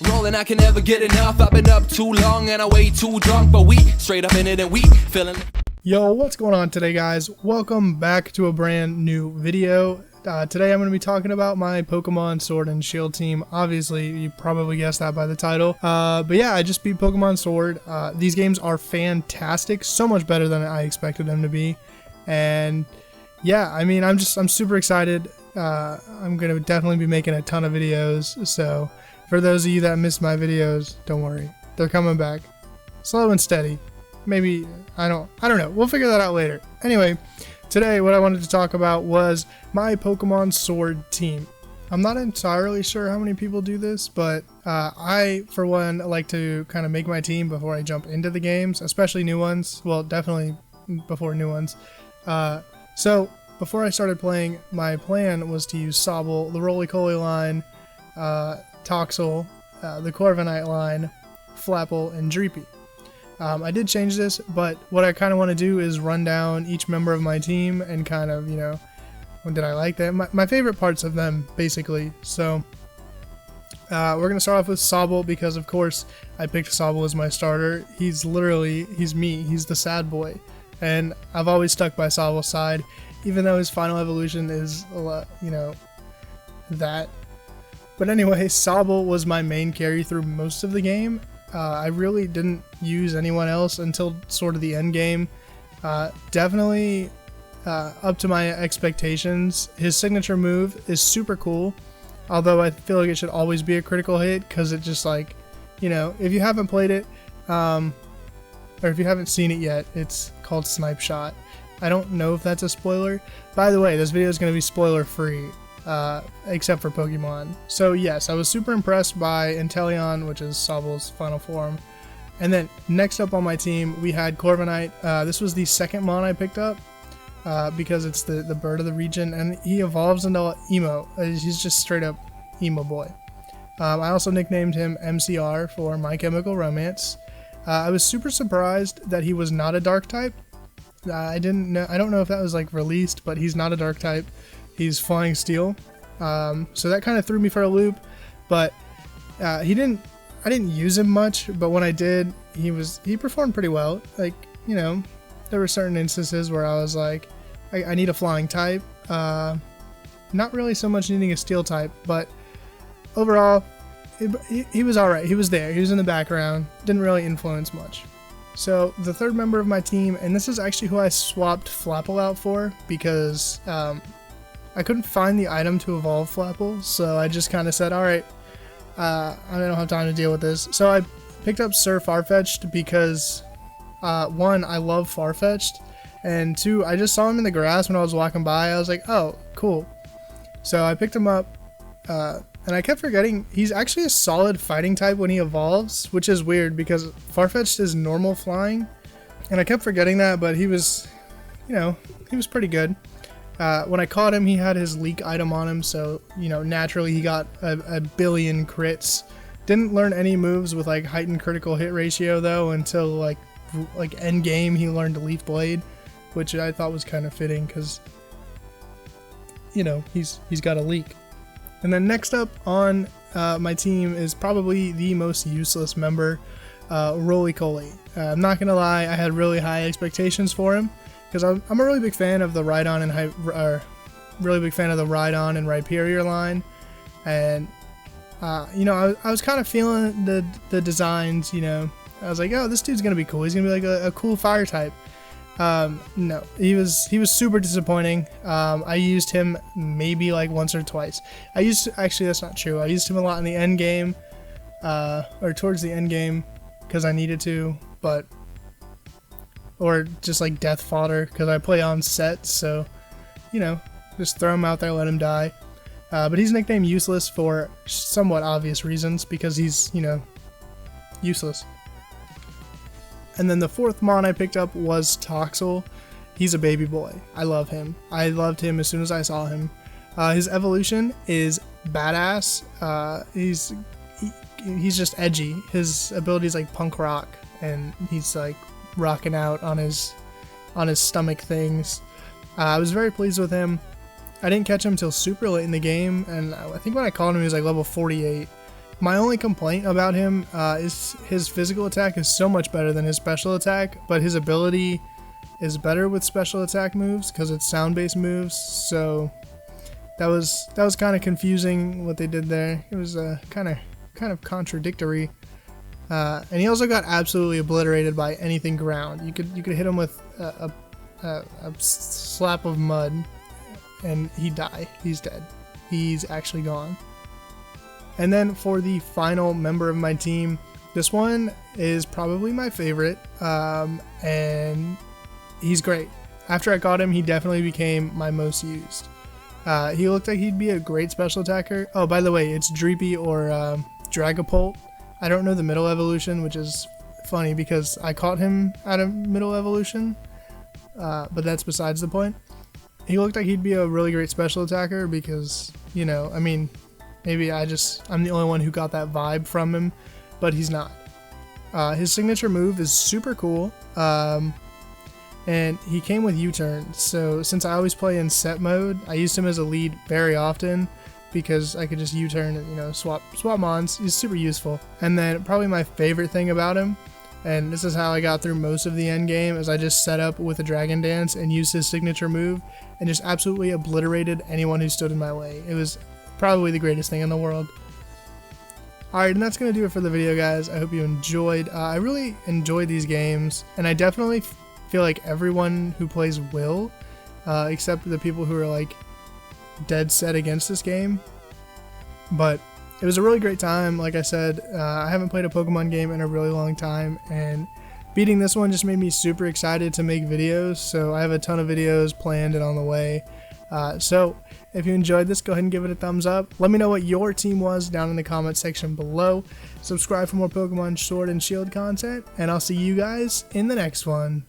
Rolling, I can never get enough. I've been up too long and I way too drunk, but we straight up in it and we feeling it. Yo, what's going on today, guys? Welcome back to a brand new video. Today I'm going to be talking about my Pokemon Sword and Shield team. Obviously, you probably guessed that by the title. But yeah, I just beat Pokemon Sword. These games are fantastic, so much better than I expected them to be. And yeah, I mean, I'm super excited. I'm going to definitely be making a ton of videos. So for those of you that missed my videos, don't worry. They're coming back. Slow and steady. Maybe, I don't know. We'll figure that out later. Anyway, today what I wanted to talk about was my Pokemon Sword team. I'm not entirely sure how many people do this, but I, for one, like to kind of make my team before I jump into the games, especially new ones. Well, definitely before new ones. So, before I started playing, my plan was to use Sobble, the Roly-Poly line, Toxel, the Corviknight line, Flapple, and Dreepy. I did change this, but what I kind of want to do is run down each member of my team and kind of, you know, when did I like them? My favorite parts of them, basically. So, we're going to start off with Sobble because, of course, I picked Sobble as my starter. He's me. He's the sad boy. And I've always stuck by Sobble's side, even though his final evolution is, a lot, you know, that. But anyway, Sobble was my main carry through most of the game. I really didn't use anyone else until sort of the end game. Definitely up to my expectations. His signature move is super cool, although I feel like it should always be a critical hit because it just, like, you know, if you haven't played it, or if you haven't seen it yet, it's called Snipe Shot. I don't know if that's a spoiler. By the way, this video is going to be spoiler free. Except for Pokemon. So yes, I was super impressed by Inteleon, which is Sobble's final form. And then next up on my team, we had Corviknight. This was the second Mon I picked up because it's the bird of the region, and he evolves into Emo. He's just straight up Emo boy. I also nicknamed him MCR for My Chemical Romance. I was super surprised that he was not a Dark type. I don't know if that was like released, but he's not a Dark type. He's Flying Steel, so that kind of threw me for a loop, but I didn't use him much, but when I did, he performed pretty well. Like, you know, there were certain instances where I was like, I need a flying type, not really so much needing a steel type, but overall, he was alright. He was there, he was in the background, didn't really influence much. So the third member of my team, and this is actually who I swapped Flapple out for, because I couldn't find the item to evolve Flapple, so I just kind of said, alright, I don't have time to deal with this. So I picked up Sir Farfetch'd because, one, I love Farfetch'd, and two, I just saw him in the grass when I was walking by. I was like, oh, cool. So I picked him up, and I kept forgetting he's actually a solid fighting type when he evolves, which is weird because Farfetch'd is normal flying, and I kept forgetting that, but he was, you know, he was pretty good. When I caught him, he had his leak item on him, so, you know, naturally he got a billion crits. Didn't learn any moves with, like, heightened critical hit ratio, though, until, like end game he learned Leaf Blade, which I thought was kind of fitting, because, you know, he's got a leak. And then next up on my team is probably the most useless member, Roly-Poly. I'm not gonna lie, I had really high expectations for him, because I'm a really big fan of the Rhydon and Rhyperior line, and you know, I was kind of feeling the designs. You know, I was like, oh, this dude's gonna be cool. He's gonna be like a cool fire type. No, he was super disappointing. I used him maybe like once or twice. Actually, that's not true. I used him a lot in the end game, or towards the end game, because I needed to, but. Or just like death fodder, because I play on set, so, you know, just throw him out there, let him die. But he's nicknamed Useless for somewhat obvious reasons, because he's, you know, useless. And then the fourth Mon I picked up was Toxel. He's a baby boy. I love him. I loved him as soon as I saw him. His evolution is badass. He's just edgy. His ability is like punk rock, and he's like rocking out on his stomach things. I was very pleased with him. I didn't catch him till super late in the game, and I think when I called him he was like level 48, My only complaint about him is his physical attack is so much better than his special attack, but his ability is better with special attack moves because it's sound-based moves. So that was kind of confusing what they did there. It was kind of contradictory. And he also got absolutely obliterated by anything ground. You could hit him with a slap of mud, and he'd die. He's dead. He's actually gone. And then for the final member of my team, this one is probably my favorite, and he's great. After I got him, he definitely became my most used. He looked like he'd be a great special attacker. Oh, by the way, it's Dreepy or Dragapult. I don't know the middle evolution, which is funny because I caught him at a middle evolution, but that's besides the point. He looked like he'd be a really great special attacker because, you know, I mean, maybe I'm the only one who got that vibe from him, but he's not. His signature move is super cool, and he came with U-turn. So since I always play in set mode, I used him as a lead very often because I could just U-turn and, you know, swap mons. He's super useful. And then probably my favorite thing about him, and this is how I got through most of the end game, is I just set up with a Dragon Dance and used his signature move and just absolutely obliterated anyone who stood in my way. It was probably the greatest thing in the world. Alright, and that's going to do it for the video, guys. I hope you enjoyed. I really enjoy these games, and I definitely feel like everyone who plays will, except the people who are like dead set against this game. But it was a really great time. Like I said, I haven't played a Pokemon game in a really long time, and beating this one just made me super excited to make videos. So I have a ton of videos planned and on the way. So if you enjoyed this, go ahead and give it a thumbs up. Let me know what your team was down in the comment section below. Subscribe for more Pokemon Sword and Shield content, and I'll see you guys in the next one.